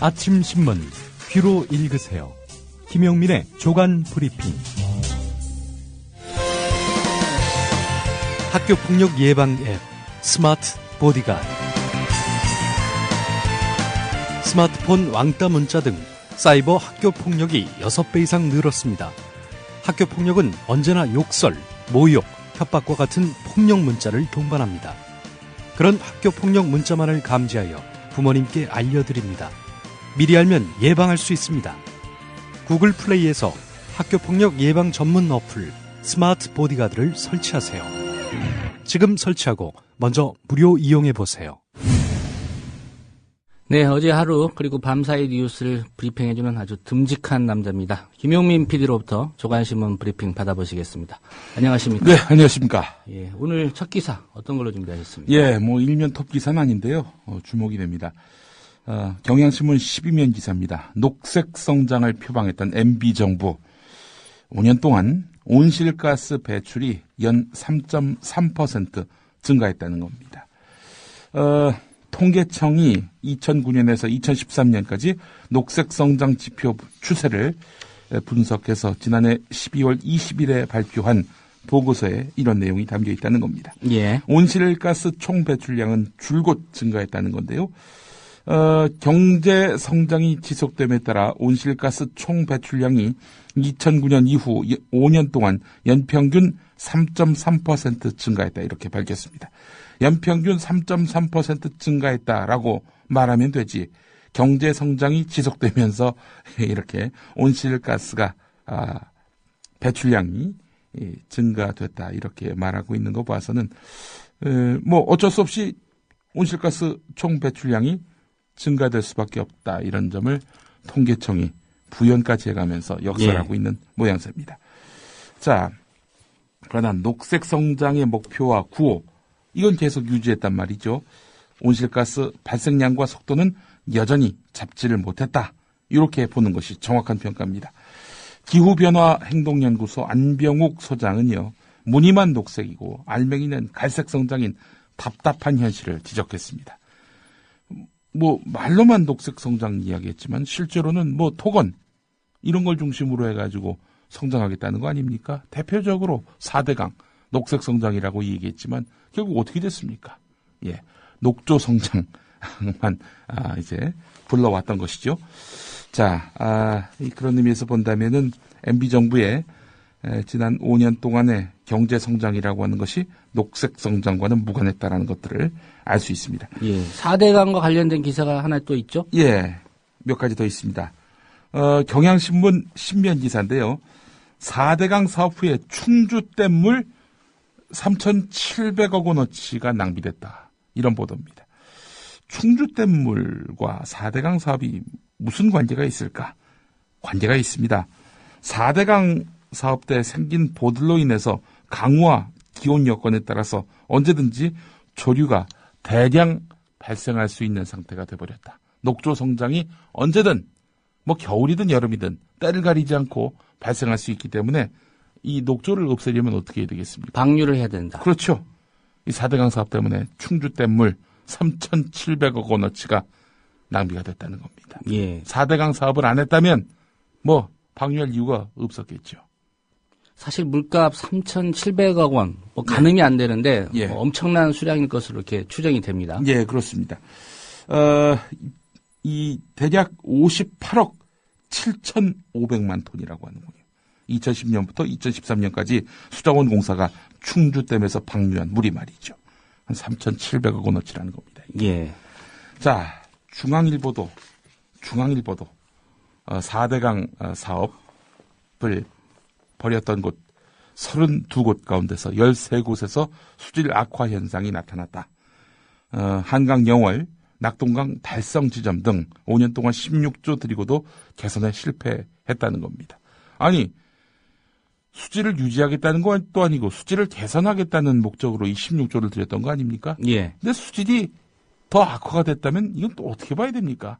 아침 신문 귀로 읽으세요. 김용민의 조간 브리핑. 학교 폭력 예방 앱 스마트 보디가드. 스마트폰 왕따 문자 등 사이버 학교 폭력이 6배 이상 늘었습니다. 학교 폭력은 언제나 욕설, 모욕, 협박과 같은 폭력 문자를 동반합니다. 그런 학교 폭력 문자만을 감지하여 부모님께 알려드립니다. 미리 알면 예방할 수 있습니다. 구글 플레이에서 학교 폭력 예방 전문 어플 스마트 보디가드를 설치하세요. 지금 설치하고 먼저 무료 이용해 보세요. 네, 어제 하루 그리고 밤사이 뉴스를 브리핑해주는 아주 듬직한 남자입니다. 김용민 PD로부터 조간신문 브리핑 받아보시겠습니다. 안녕하십니까? 네, 안녕하십니까? 예, 오늘 첫 기사 어떤 걸로 준비하셨습니까? 예, 일면 톱 기사는 아닌데요. 주목이 됩니다. 경향신문 12면 기사입니다. 녹색 성장을 표방했던 MB정부 5년 동안 온실가스 배출이 연 3.3% 증가했다는 겁니다. 통계청이 2009년에서 2013년까지 녹색 성장 지표 추세를 분석해서 지난해 12월 20일에 발표한 보고서에 이런 내용이 담겨 있다는 겁니다. 예. 온실가스 총 배출량은 줄곧 증가했다는 건데요. 경제 성장이 지속됨에 따라 온실가스 총 배출량이 2009년 이후 5년 동안 연평균 3.3% 증가했다 이렇게 밝혔습니다. 연평균 3.3% 증가했다라고 말하면 되지 경제 성장이 지속되면서 이렇게 온실가스가 배출량이 증가됐다 이렇게 말하고 있는 거 봐서는 어쩔 수 없이 온실가스 총 배출량이 증가될 수밖에 없다 이런 점을 통계청이 부연까지 해가면서 역설하고 있는 모양새입니다. 자, 그러나 녹색 성장의 목표와 구호 이건 계속 유지했단 말이죠. 온실가스 발생량과 속도는 여전히 잡지를 못했다. 이렇게 보는 것이 정확한 평가입니다. 기후변화행동연구소 안병욱 소장은요. 무늬만 녹색이고 알맹이는 갈색 성장인 답답한 현실을 지적했습니다. 말로만 녹색 성장 이야기했지만 실제로는 토건 이런 걸 중심으로 해가지고 성장하겠다는 거 아닙니까? 대표적으로 4대강 녹색 성장이라고 얘기했지만 결국 어떻게 됐습니까? 예, 녹조 성장만 이제 불러왔던 것이죠. 자, 그런 의미에서 본다면은 MB 정부의 지난 5년 동안의 경제 성장이라고 하는 것이 녹색 성장과는 무관했다라는 것들을 알 수 있습니다. 예, 4대강과 관련된 기사가 하나 또 있죠? 예, 몇 가지 더 있습니다. 경향신문 10면 기사인데요. 4대강 사업 후에 충주댐물 3,700억 원어치가 낭비됐다. 이런 보도입니다. 충주댐물과 4대강 사업이 무슨 관계가 있을까? 관계가 있습니다. 4대강 사업 때 생긴 보들로 인해서 강우와 기온 여건에 따라서 언제든지 조류가 대량 발생할 수 있는 상태가 돼버렸다. 녹조 성장이 언제든 겨울이든 여름이든 때를 가리지 않고 발생할 수 있기 때문에 이 녹조를 없애려면 어떻게 해야 되겠습니까? 방류를 해야 된다. 그렇죠. 이 4대강 사업 때문에 충주댐물 3,700억 원어치가 낭비가 됐다는 겁니다. 예. 4대강 사업을 안 했다면 방류할 이유가 없었겠죠. 사실 물값 3,700억 원, 가늠이 안 되는데 예. 엄청난 수량일 것으로 이렇게 추정이 됩니다. 예, 그렇습니다. 이 대략 58억 7,500만 톤이라고 하는군요. 2010년부터 2013년까지 수자원 공사가 충주댐에서 방류한 물이 말이죠. 한 3,700억 원어치라는 겁니다. 예. 자, 중앙일보도 4대강 사업을 벌였던 곳 32곳 가운데서 13곳에서 수질 악화 현상이 나타났다. 한강 영월, 낙동강 달성 지점 등 5년 동안 16조 들이고도 개선에 실패했다는 겁니다. 아니, 수질을 유지하겠다는 것도 아니고 수질을 개선하겠다는 목적으로 이 16조를 들였던 거 아닙니까? 예. 근데 수질이 더 악화가 됐다면 이건 또 어떻게 봐야 됩니까?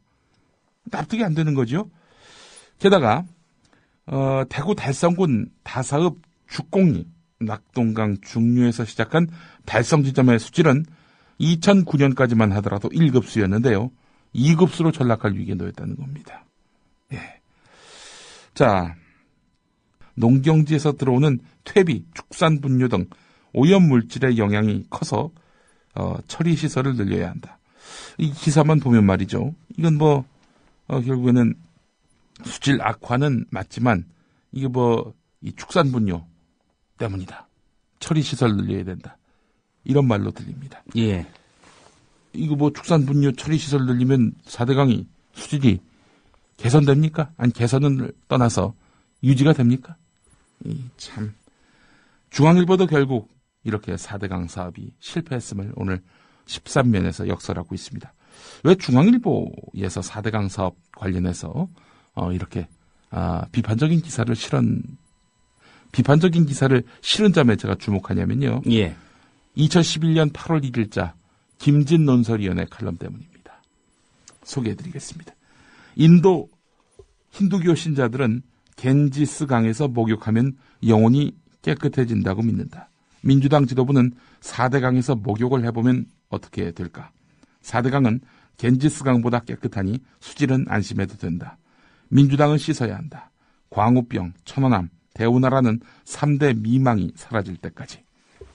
납득이 안 되는 거죠. 게다가 대구 달성군 다사읍 죽곡리 낙동강 중류에서 시작한 달성 지점의 수질은 2009년까지만 하더라도 1급수였는데요. 2급수로 전락할 위기에 놓였다는 겁니다. 예. 자, 농경지에서 들어오는 퇴비, 축산 분뇨 등 오염 물질의 영향이 커서 처리 시설을 늘려야 한다. 이 기사만 보면 말이죠. 이건 결국에는 수질 악화는 맞지만 이게 이 축산 분뇨 때문이다. 처리 시설 늘려야 된다. 이런 말로 들립니다. 예. 이거 축산 분뇨 처리 시설 늘리면 4대강이 수질이 개선됩니까? 아니, 개선을 떠나서 유지가 됩니까? 참. 중앙일보도 결국 이렇게 4대강 사업이 실패했음을 오늘 13면에서 역설하고 있습니다. 왜 중앙일보에서 4대강 사업 관련해서 이렇게 비판적인 기사를 실은 점에 제가 주목하냐면요. 예. 2011년 8월 1일자 김진 논설위원회 칼럼 때문입니다. 소개해드리겠습니다. 인도 힌두교 신자들은 겐지스 강에서 목욕하면 영혼이 깨끗해진다고 믿는다. 민주당 지도부는 4대강에서 목욕을 해보면 어떻게 될까? 4대강은 겐지스 강보다 깨끗하니 수질은 안심해도 된다. 민주당은 씻어야 한다. 광우병, 천안함, 대우나라는 3대 미망이 사라질 때까지.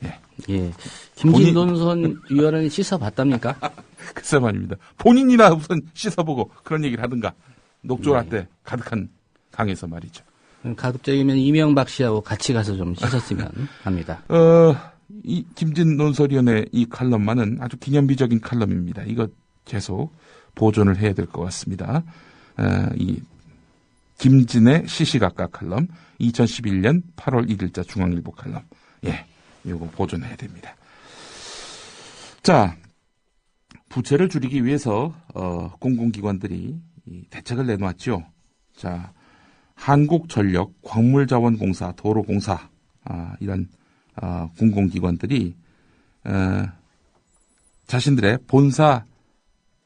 예. 예. 김진돈선 위원은 씻어봤답니까? 글쎄 말입니다. 본인이나 우선 씻어보고 그런 얘기를 하든가. 녹조라떼 가득한 강에서 말이죠. 가급적이면 이명박 씨하고 같이 가서 좀 씻었으면 합니다. 이 김진 논설위원회 이 칼럼만은 아주 기념비적인 칼럼입니다. 이거 계속 보존을 해야 될 것 같습니다. 이 김진의 시시각각 칼럼, 2011년 8월 1일자 중앙일보 칼럼. 예, 이거 보존해야 됩니다. 자, 부채를 줄이기 위해서 공공기관들이 이 대책을 내놓았죠. 자, 한국전력, 광물자원공사, 도로공사 이런 공공기관들이 자신들의 본사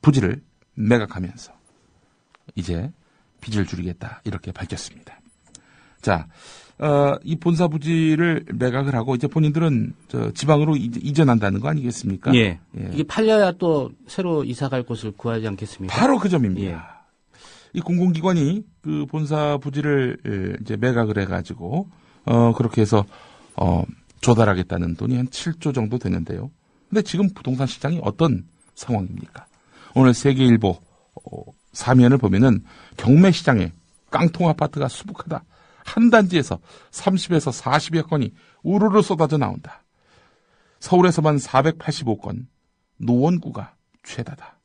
부지를 매각하면서 이제 빚을 줄이겠다 이렇게 밝혔습니다. 자, 이 본사 부지를 매각을 하고 이제 본인들은 지방으로 이전한다는 거 아니겠습니까? 예. 예. 이게 팔려야 또 새로 이사갈 곳을 구하지 않겠습니까? 바로 그 점입니다. 예. 이 공공기관이 그 본사 부지를 이제 매각을 해가지고 그렇게 해서 조달하겠다는 돈이 한 7조 정도 되는데요. 근데 지금 부동산 시장이 어떤 상황입니까? 오늘 세계일보 3면을 보면은 경매 시장에 깡통 아파트가 수북하다. 한 단지에서 30에서 40여 건이 우르르 쏟아져 나온다. 서울에서만 485건, 노원구가 최다다.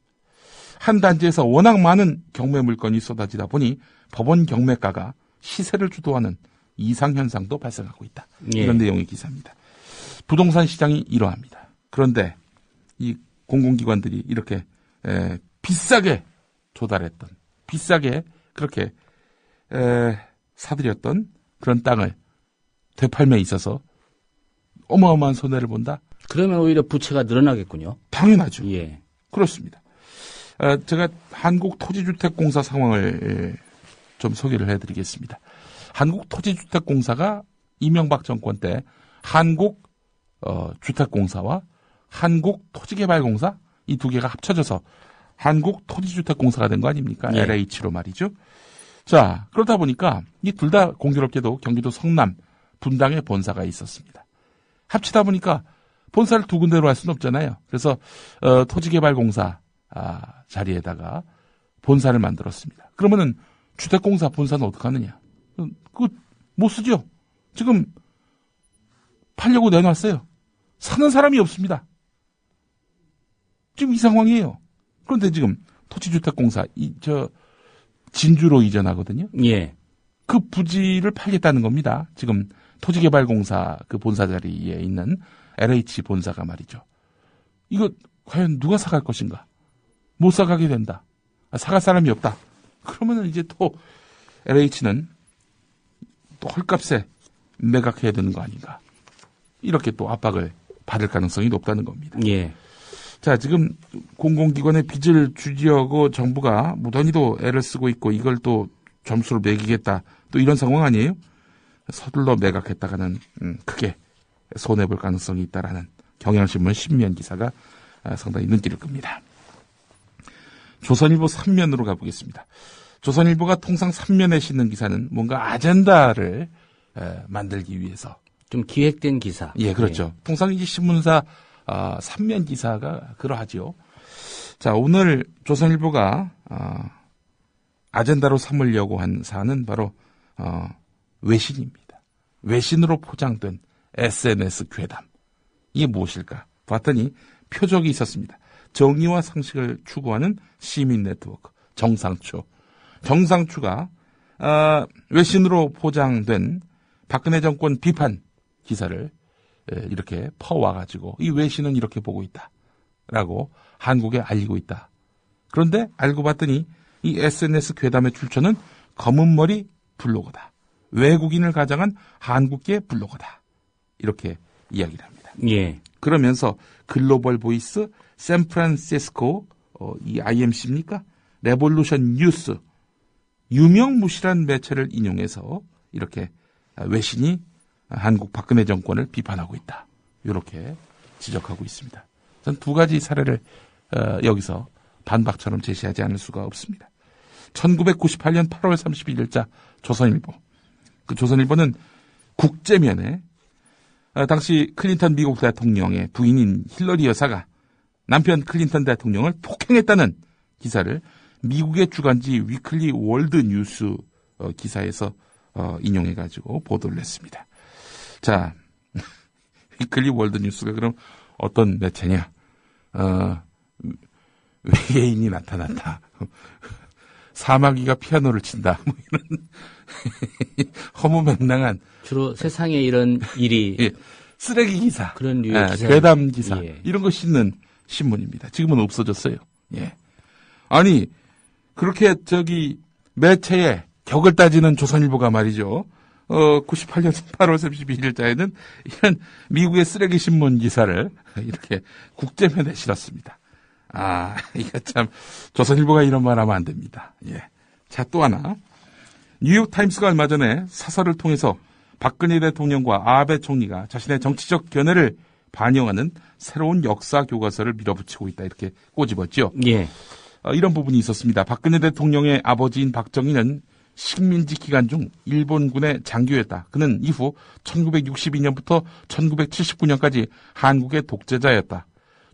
한 단지에서 워낙 많은 경매 물건이 쏟아지다 보니 법원 경매가가 시세를 주도하는 이상현상도 발생하고 있다. 예. 이런 내용의 기사입니다. 부동산 시장이 이러합니다. 그런데 이 공공기관들이 이렇게 비싸게 조달했던, 비싸게 그렇게 사들였던 그런 땅을 되팔매에 있어서 어마어마한 손해를 본다? 그러면 오히려 부채가 늘어나겠군요. 당연하죠. 예. 그렇습니다. 제가 한국토지주택공사 상황을 좀 소개를 해드리겠습니다. 한국토지주택공사가 이명박 정권 때 한국주택공사와 한국토지개발공사 이 두 개가 합쳐져서 한국토지주택공사가 된 거 아닙니까? 예. LH로 말이죠. 자, 그러다 보니까 이 둘 다 공교롭게도 경기도 성남 분당에 본사가 있었습니다. 합치다 보니까 본사를 두 군데로 할 수는 없잖아요. 그래서 토지개발공사 자리에다가 본사를 만들었습니다. 그러면은 주택공사 본사는 어떻게 하느냐? 그거 못 쓰죠. 지금 팔려고 내놨어요. 사는 사람이 없습니다. 지금 이 상황이에요. 그런데 지금 토지주택공사 진주로 이전하거든요. 예. 그 부지를 팔겠다는 겁니다. 지금 토지개발공사 그 본사 자리에 있는 LH 본사가 말이죠. 이거 과연 누가 사갈 것인가? 못 사가게 된다. 사갈 사람이 없다. 그러면은 이제 또 LH는 또 헐값에 매각해야 되는 거 아닌가? 이렇게 또 압박을 받을 가능성이 높다는 겁니다. 예. 자, 지금 공공기관의 빚을 줄이려고 정부가 무던히도 애를 쓰고 있고 이걸 또 점수를 매기겠다. 또 이런 상황 아니에요? 서둘러 매각했다가는 크게 손해볼 가능성이 있다라는 경향신문 10면 기사가 상당히 눈길을 끕니다. 조선일보 3면으로 가보겠습니다. 조선일보가 통상 3면에 싣는 기사는 뭔가 아젠다를 만들기 위해서. 좀 기획된 기사. 예, 그렇죠. 네. 통상 이제 신문사 3면 기사가 그러하지요. 자, 오늘 조선일보가 아젠다로 삼으려고 한 사안은 바로 외신입니다. 외신으로 포장된 SNS 괴담. 이게 무엇일까? 봤더니 표적이 있었습니다. 정의와 상식을 추구하는 시민 네트워크 정상추. 정상추가 외신으로 포장된 박근혜 정권 비판 기사를 이렇게 퍼와가지고 이 외신은 이렇게 보고 있다라고 한국에 알리고 있다. 그런데 알고 봤더니 이 SNS 괴담의 출처는 검은머리 블로거다. 외국인을 가장한 한국계 블로거다. 이렇게 이야기를 합니다. 예. 그러면서 글로벌 보이스, 샌프란시스코, 이 IMC입니까? 레볼루션 뉴스, 유명무실한 매체를 인용해서 이렇게 외신이 한국 박근혜 정권을 비판하고 있다. 이렇게 지적하고 있습니다. 전 두 가지 사례를 여기서 반박처럼 제시하지 않을 수가 없습니다. 1998년 8월 31일자 조선일보. 그 조선일보는 국제면에 당시 클린턴 미국 대통령의 부인인 힐러리 여사가 남편 클린턴 대통령을 폭행했다는 기사를 미국의 주간지 위클리 월드 뉴스 기사에서 인용해가지고 보도를 했습니다. 자, 위클리 월드 뉴스가 그럼 어떤 매체냐? 외계인이 나타났다. 사마귀가 피아노를 친다. 뭐 이런 허무맹랑한 주로 세상에 이런 일이 예, 쓰레기 기사, 그런 류의 기사, 괴담 기사 예. 이런 거 싣는 신문입니다. 지금은 없어졌어요. 예. 아니 그렇게 매체의 격을 따지는 조선일보가 말이죠. 98년 8월 32일자에는 이런 미국의 쓰레기 신문 기사를 이렇게 국제면에 실었습니다. 이거 참 조선일보가 이런 말 하면 안 됩니다. 예. 자, 또 하나. 뉴욕타임스가 얼마 전에 사설을 통해서 박근혜 대통령과 아베 총리가 자신의 정치적 견해를 반영하는 새로운 역사 교과서를 밀어붙이고 있다. 이렇게 꼬집었죠. 예. 이런 부분이 있었습니다. 박근혜 대통령의 아버지인 박정희는 식민지 기간 중 일본군의 장교였다. 그는 이후 1962년부터 1979년까지 한국의 독재자였다.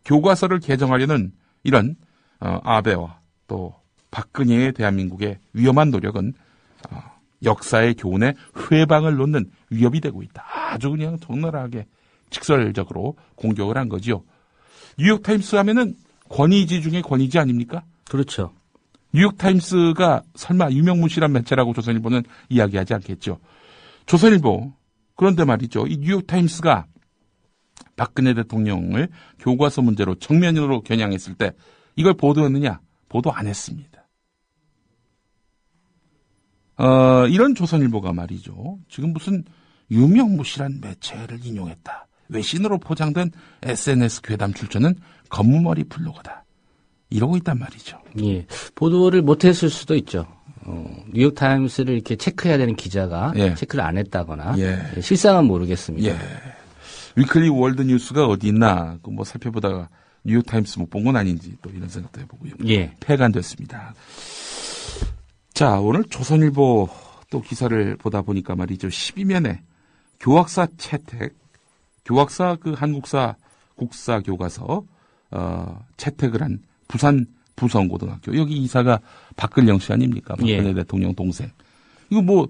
교과서를 개정하려는 이런 아베와 또 박근혜의 대한민국의 위험한 노력은 역사의 교훈에 회방을 놓는 위협이 되고 있다. 아주 그냥 적나라하게 직설적으로 공격을 한 거지요. 뉴욕타임스 하면은 권위지 중에 권위지 아닙니까? 그렇죠. 뉴욕타임스가 설마 유명무실한 매체라고 조선일보는 이야기하지 않겠죠. 조선일보, 그런데 말이죠. 이 뉴욕타임스가 박근혜 대통령을 교과서 문제로 정면으로 겨냥했을 때 이걸 보도했느냐? 보도 안 했습니다. 이런 조선일보가 말이죠. 지금 무슨 유명무실한 매체를 인용했다. 외신으로 포장된 SNS 괴담 출처는 검은머리 블로거다. 이러고 있단 말이죠. 예. 보도를 못했을 수도 있죠. 뉴욕타임스를 이렇게 체크해야 되는 기자가 예. 체크를 안 했다거나 예. 실상은 모르겠습니다. 예. 위클리 월드 뉴스가 어디 있나 뭐 살펴보다가 뉴욕타임스 못 본 건 아닌지 또 이런 생각도 해보고요. 예. 폐간됐습니다. 자, 오늘 조선일보 또 기사를 보다 보니까 말이죠. 12면에 교학사 채택, 교학사 그 한국사 국사 교과서 채택을 한 부산 부성고등학교. 여기 이사가 박근영 씨 아닙니까? 박근혜 예. 대통령 동생. 이거 뭐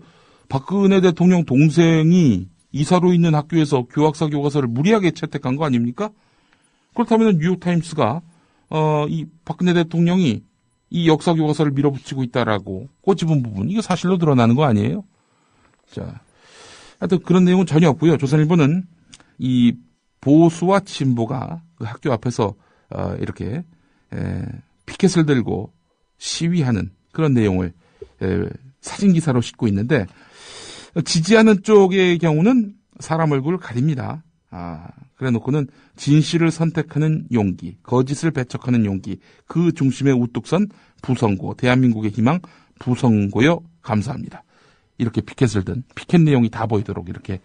박근혜 대통령 동생이 이사로 있는 학교에서 교학사 교과서를 무리하게 채택한 거 아닙니까? 그렇다면 뉴욕타임스가 이 박근혜 대통령이 이 역사 교과서를 밀어붙이고 있다라고 꼬집은 부분, 이거 사실로 드러나는 거 아니에요? 자, 하여튼 그런 내용은 전혀 없고요. 조선일보는 이 보수와 진보가 그 학교 앞에서 이렇게 피켓을 들고 시위하는 그런 내용을 사진 기사로 싣고 있는데, 지지하는 쪽의 경우는 사람 얼굴을 가립니다. 그래 놓고는 진실을 선택하는 용기, 거짓을 배척하는 용기, 그 중심에 우뚝 선 부성고, 대한민국의 희망 부성고여 감사합니다. 이렇게 피켓을 든, 피켓 내용이 다 보이도록 이렇게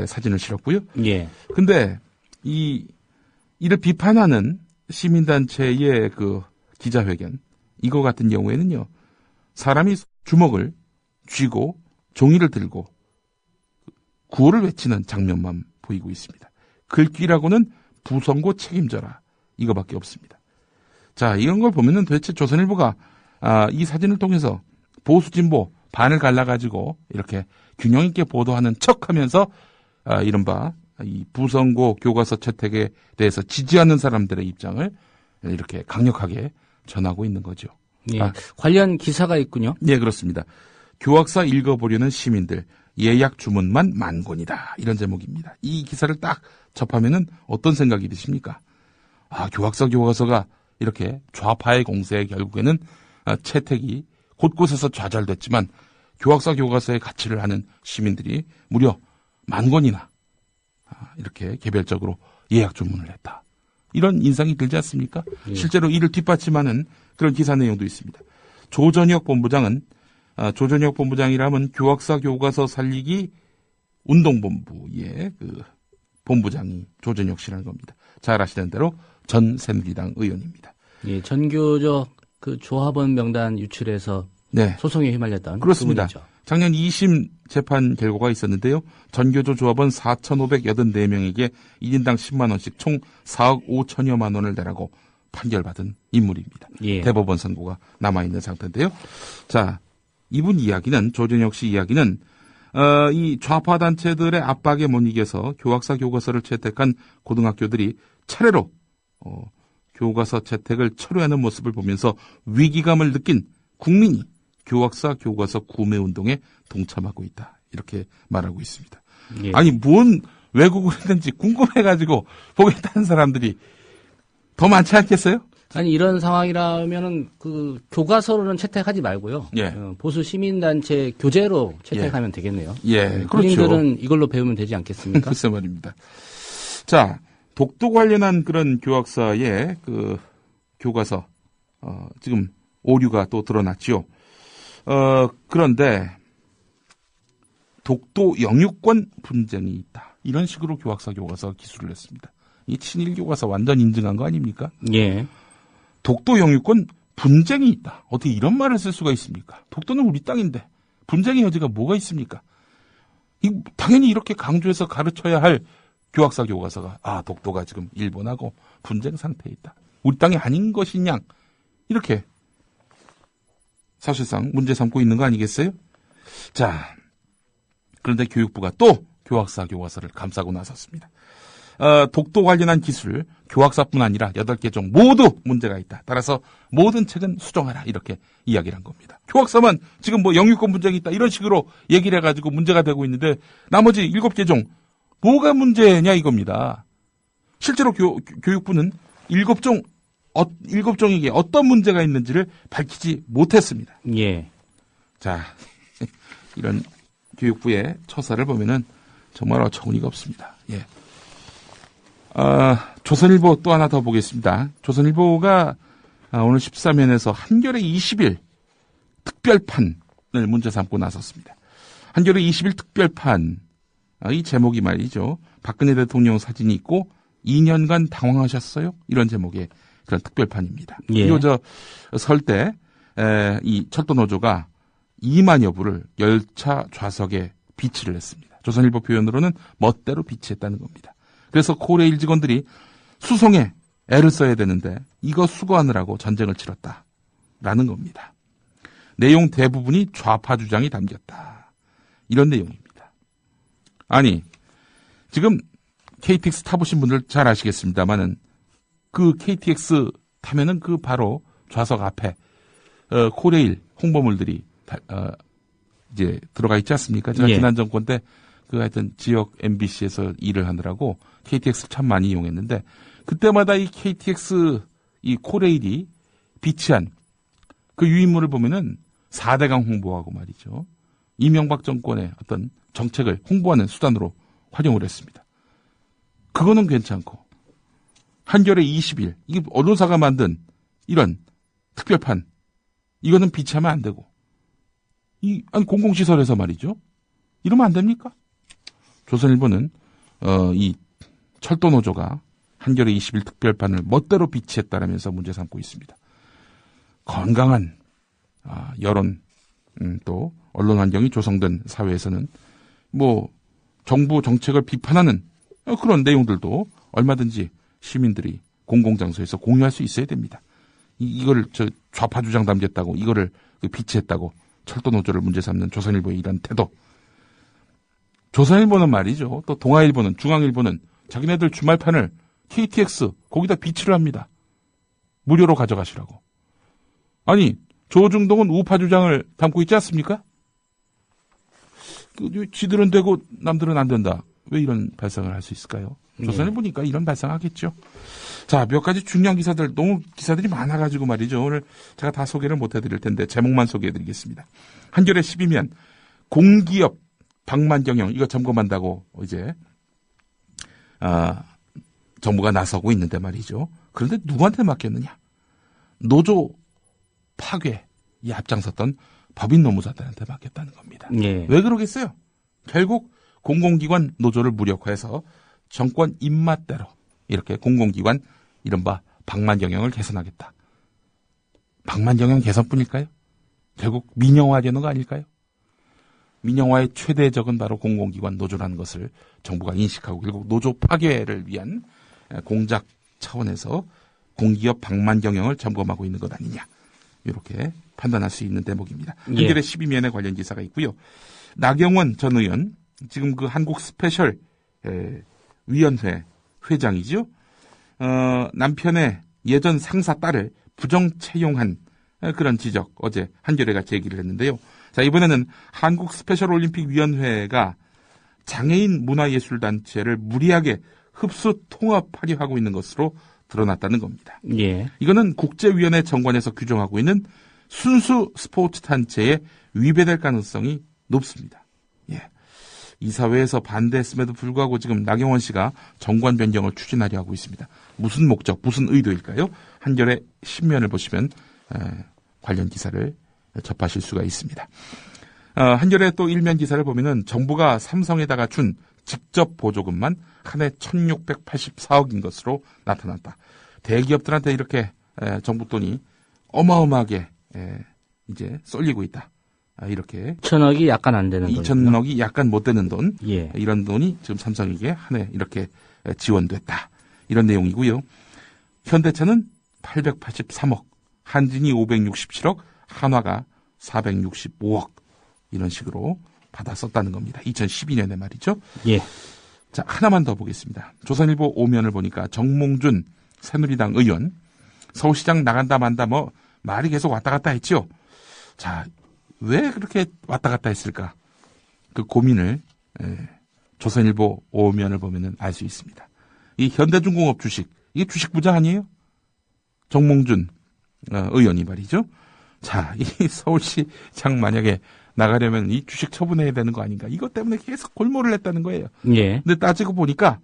사진을 실었고요. 예. 근데 이를 비판하는 시민단체의 그 기자회견, 이거 같은 경우에는요, 사람이 주먹을 쥐고 종이를 들고 구호를 외치는 장면만 보이고 있습니다. 글귀라고는 부선고 책임져라. 이거밖에 없습니다. 자, 이런 걸 보면은 도대체 조선일보가 이 사진을 통해서 보수 진보 반을 갈라가지고 이렇게 균형 있게 보도하는 척하면서 이른바 이 부선고 교과서 채택에 대해서 지지하는 사람들의 입장을 이렇게 강력하게 전하고 있는 거죠. 예, 관련 기사가 있군요. 네, 그렇습니다. 교학사 읽어보려는 시민들 예약 주문만 만권이다. 이런 제목입니다. 이 기사를 딱 접하면은 어떤 생각이 드십니까? 교학사 교과서가 이렇게 좌파의 공세에 결국에는 채택이 곳곳에서 좌절됐지만 교학사 교과서의 가치를 아는 시민들이 무려 10,000권이나 이렇게 개별적으로 예약 주문을 했다. 이런 인상이 들지 않습니까? 예. 실제로 이를 뒷받침하는 그런 기사 내용도 있습니다. 조전혁 본부장은 조전혁 본부장이라면 교학사 교과서 살리기 운동본부의 그 본부장이 조전혁 씨라는 겁니다. 잘 아시는 대로 전 새누리당 의원입니다. 예, 전교조 그 조합원 명단 유출해서 네, 소송에 휘말렸던 그렇습니다. 그분이죠. 작년 2심 재판 결과가 있었는데요. 전교조 조합원 4,584명에게 1인당 10만 원씩 총 4억 5천여만 원을 내라고 판결받은 인물입니다. 예. 대법원 선고가 남아있는 상태인데요. 자, 이분 이야기는, 조전혁 씨 이야기는 이 좌파 단체들의 압박에 못 이겨서 교학사 교과서를 채택한 고등학교들이 차례로 교과서 채택을 철회하는 모습을 보면서 위기감을 느낀 국민이 교학사 교과서 구매 운동에 동참하고 있다. 이렇게 말하고 있습니다. 예. 아니, 뭔 왜곡을 했는지 궁금해가지고 보겠다는 사람들이 더 많지 않겠어요? 아니 이런 상황이라면은 그 교과서로는 채택하지 말고요. 예. 보수 시민단체 교재로 채택하면 되겠네요. 예, 그렇죠. 국민들은 이걸로 배우면 되지 않겠습니까? 글쎄 말입니다. 자, 독도 관련한 그런 교학사의 그 교과서 지금 오류가 또 드러났죠. 그런데 독도 영유권 분쟁이 있다. 이런 식으로 교학사 교과서 기술을 했습니다. 이 친일 교과서 완전 인증한 거 아닙니까? 예. 독도 영유권 분쟁이 있다. 어떻게 이런 말을 쓸 수가 있습니까? 독도는 우리 땅인데 분쟁의 여지가 뭐가 있습니까? 당연히 이렇게 강조해서 가르쳐야 할 교학사 교과서가 독도가 지금 일본하고 분쟁 상태에 있다. 우리 땅이 아닌 것이냐. 이렇게 사실상 문제 삼고 있는 거 아니겠어요? 자, 그런데 교육부가 또 교학사 교과서를 감싸고 나섰습니다. 독도 관련한 기술, 교학사뿐 아니라 8개 종 모두 문제가 있다. 따라서 모든 책은 수정하라. 이렇게 이야기를 한 겁니다. 교학사만 지금 영유권 분쟁이 있다. 이런 식으로 얘기를 해가지고 문제가 되고 있는데 나머지 7개 종 뭐가 문제냐 이겁니다. 실제로 교육부는 7종에게 어떤 문제가 있는지를 밝히지 못했습니다. 예. 자, 이런 교육부의 처사를 보면은 정말 어처구니가 없습니다. 예. 조선일보 또 하나 더 보겠습니다. 조선일보가 오늘 13면에서 한겨레 20일 특별판을 문제 삼고 나섰습니다. 한겨레 20일 특별판, 이 제목이 말이죠. 박근혜 대통령 사진이 있고 2년간 당황하셨어요? 이런 제목의 그런 특별판입니다. 예. 이거 설 때 이 철도노조가 2만여 부를 열차 좌석에 비치를 했습니다. 조선일보 표현으로는 멋대로 비치했다는 겁니다. 그래서 코레일 직원들이 수송에 애를 써야 되는데 이거 수거하느라고 전쟁을 치렀다라는 겁니다. 내용 대부분이 좌파 주장이 담겼다. 이런 내용입니다. 아니, 지금 KTX 타보신 분들 잘 아시겠습니다만은 그 KTX 타면은 그 바로 좌석 앞에 코레일 홍보물들이 이제 들어가 있지 않습니까? 제가 예. 지난 정권 때 하여튼 지역 MBC에서 일을 하느라고 KTX 참 많이 이용했는데 그때마다 이 KTX 이 코레일이 비치한 그 유인물을 보면은 4대강 홍보하고 말이죠. 이명박 정권의 어떤 정책을 홍보하는 수단으로 활용을 했습니다. 그거는 괜찮고 한겨레 20일 이게 언론사가 만든 이런 특별판 이거는 비치하면 안 되고 아니 공공시설에서 말이죠. 이러면 안 됩니까? 조선일보는 이 철도노조가 한겨레 20일 특별판을 멋대로 비치했다라면서 문제 삼고 있습니다. 건강한 여론 또 언론 환경이 조성된 사회에서는 뭐 정부 정책을 비판하는 그런 내용들도 얼마든지 시민들이 공공장소에서 공유할 수 있어야 됩니다. 이거를 좌파 주장 담겼다고 이거를 비치했다고 철도 노조를 문제 삼는 조선일보의 이런 태도. 조선일보는 말이죠. 또 동아일보는 중앙일보는 자기네들 주말판을 KTX 거기다 비치를 합니다. 무료로 가져가시라고. 아니 조중동은 우파 주장을 담고 있지 않습니까? 지들은 되고 남들은 안 된다. 왜 이런 발상을 할 수 있을까요? 조선일보니까 이런 발상하겠죠. 자, 몇 가지 중요한 기사들, 너무 기사들이 많아가지고 말이죠. 오늘 제가 다 소개를 못 해드릴 텐데 제목만 소개해드리겠습니다. 한겨레 12면 공기업 방만 경영 이거 점검한다고 이제 정부가 나서고 있는데 말이죠. 그런데 누구한테 맡겼느냐? 노조 파괴에 앞장섰던 법인 노무사들한테 맡겼다는 겁니다. 예. 왜 그러겠어요? 결국 공공기관 노조를 무력화해서 정권 입맛대로 이렇게 공공기관 이른바 방만경영을 개선하겠다. 방만경영 개선뿐일까요? 결국 민영화되는 거 아닐까요? 민영화의 최대적은 바로 공공기관 노조라는 것을 정부가 인식하고 결국 노조 파괴를 위한 공작 차원에서 공기업 방만경영을 점검하고 있는 것 아니냐. 이렇게 판단할 수 있는 대목입니다. 한겨레 12면에 관련 기사가 있고요. 나경원 전 의원 지금 그 한국 스페셜 위원회 회장이죠. 남편의 예전 상사 딸을 부정 채용한 그런 지적 어제 한겨레가 제기를 했는데요. 자, 이번에는 한국 스페셜 올림픽 위원회가 장애인 문화예술단체를 무리하게 흡수 통합하려 하고 있는 것으로 드러났다는 겁니다. 예. 이거는 국제위원회 정관에서 규정하고 있는 순수 스포츠 단체에 위배될 가능성이 높습니다. 예. 이사회에서 반대했음에도 불구하고 지금 나경원 씨가 정관 변경을 추진하려 하고 있습니다. 무슨 목적, 무슨 의도일까요? 한겨레 10면을 보시면 관련 기사를 접하실 수가 있습니다. 한겨레 또 일면 기사를 보면은 정부가 삼성에다가 준 직접 보조금만 한 해 1,684억인 것으로 나타났다. 대기업들한테 이렇게 정부 돈이 어마어마하게 이제 쏠리고 있다. 이렇게 2천억이 약간 안 되는 돈. 2천억이 약간 못 되는 돈. 예. 이런 돈이 지금 삼성에게 한 해 이렇게 지원됐다. 이런 내용이고요. 현대차는 883억, 한진이 567억, 한화가 465억 이런 식으로 받아 썼다는 겁니다. 2012년에 말이죠. 예. 자, 하나만 더 보겠습니다. 조선일보 5면을 보니까 정몽준 새누리당 의원 서울시장 나간다 만다 뭐 말이 계속 왔다 갔다 했죠. 자, 왜 그렇게 왔다 갔다 했을까? 그 고민을 조선일보 5면을 보면은 알 수 있습니다. 이 현대중공업 주식, 이게 주식 부자 아니에요? 정몽준 의원이 말이죠. 자, 이 서울시장 만약에 나가려면 이 주식 처분해야 되는 거 아닌가? 이것 때문에 계속 골몰을 했다는 거예요. 예. 근데 따지고 보니까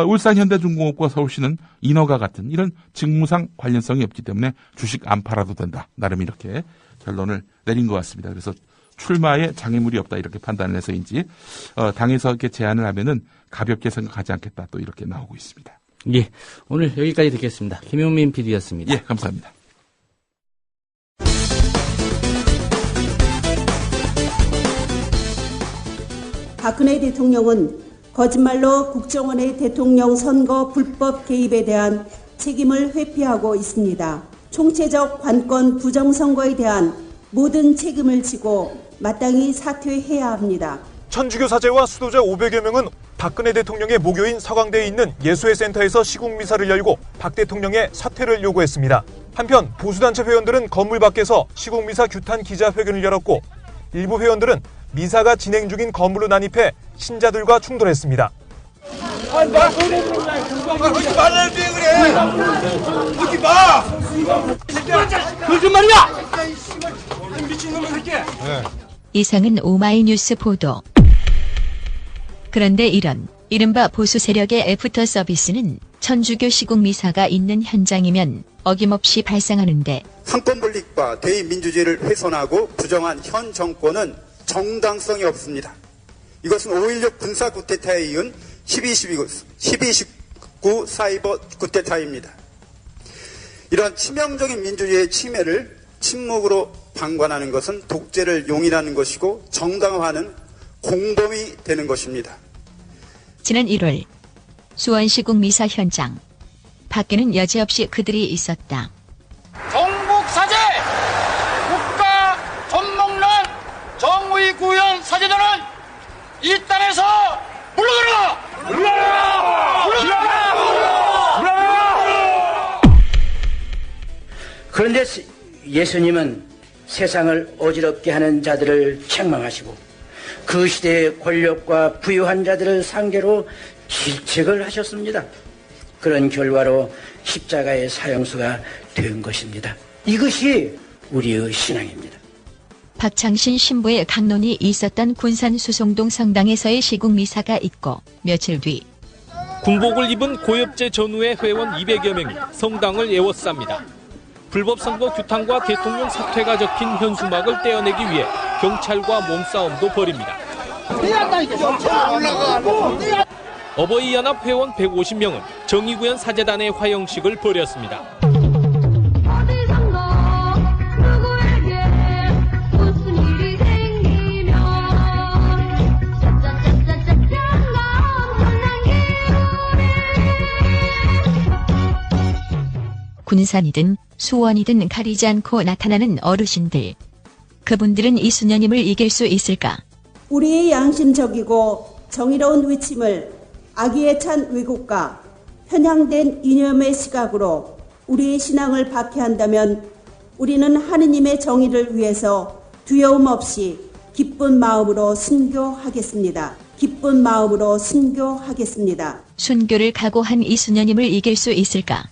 울산 현대중공업과 서울시는 인허가 같은 이런 직무상 관련성이 없기 때문에 주식 안 팔아도 된다. 나름 이렇게 결론을 내린 것 같습니다. 그래서 출마에 장애물이 없다 이렇게 판단을 해서인지 당에서 이렇게 제안을 하면은 가볍게 생각하지 않겠다 또 이렇게 나오고 있습니다. 예. 오늘 여기까지 듣겠습니다. 김용민 PD였습니다. 예, 감사합니다. 박근혜 대통령은 거짓말로 국정원의 대통령 선거 불법 개입에 대한 책임을 회피하고 있습니다. 총체적 관권 부정선거에 대한 모든 책임을 지고 마땅히 사퇴해야 합니다. 천주교 사제와 수도자 500여 명은 박근혜 대통령의 모교인 서강대에 있는 예수회 센터에서 시국미사를 열고 박 대통령의 사퇴를 요구했습니다. 한편 보수단체 회원들은 건물 밖에서 시국미사 규탄 기자회견을 열었고 일부 회원들은 미사가 진행 중인 건물로 난입해 신자들과 충돌했습니다. 하지 말라는데 그래. 하지 마. 거짓말이야. 미친놈의 새끼. 이상은 오마이뉴스 보도. 그런데 이런 이른바 보수 세력의 애프터 서비스는 천주교 시국 미사가 있는 현장이면 어김없이 발생하는데 상권 분립과 대의민주주의를 훼손하고 부정한 현 정권은 정당성이 없습니다. 이것은 5.16 군사 쿠데타에 이은 12.19 사이버 쿠데타입니다. 이러한 치명적인 민주주의의 침해를 침묵으로 방관하는 것은 독재를 용인하는 것이고 정당화하는 공범이 되는 것입니다. 지난 1월 수원시국 미사 현장 밖에는 여지없이 그들이 있었다. 정북사제 국가 젖먹는 정의 구현 사제들은 이 땅에서 물러가라! 물러가라! 물러가라! 물러가라! 그런데 예수님은 세상을 어지럽게 하는 자들을 책망하시고 그 시대의 권력과 부유한 자들을 상대로 질책을 하셨습니다. 그런 결과로 십자가의 사형수가 된 것입니다. 이것이 우리의 신앙입니다. 박창신 신부의 강론이 있었던 군산 수송동 성당에서의 시국미사가 있고 며칠 뒤 군복을 입은 고엽제 전후의 회원 200여 명이 성당을 에워쌉니다. 불법 선거 규탄과 대통령 사퇴가 적힌 현수막을 떼어내기 위해 경찰과 몸싸움도 벌입니다. 어버이연합 회원 150명은 정의구현 사제단의 화형식을 벌였습니다. 군산이든 수원이든 가리지 않고 나타나는 어르신들. 그분들은 이순녀님을 이길 수 있을까? 우리의 양심적이고 정의로운 위침을 악의에 찬 왜곡과 편향된 이념의 시각으로 우리의 신앙을 박해한다면 우리는 하느님의 정의를 위해서 두려움 없이 기쁜 마음으로 순교하겠습니다. 기쁜 마음으로 순교하겠습니다. 순교를 각오한 이순녀님을 이길 수 있을까?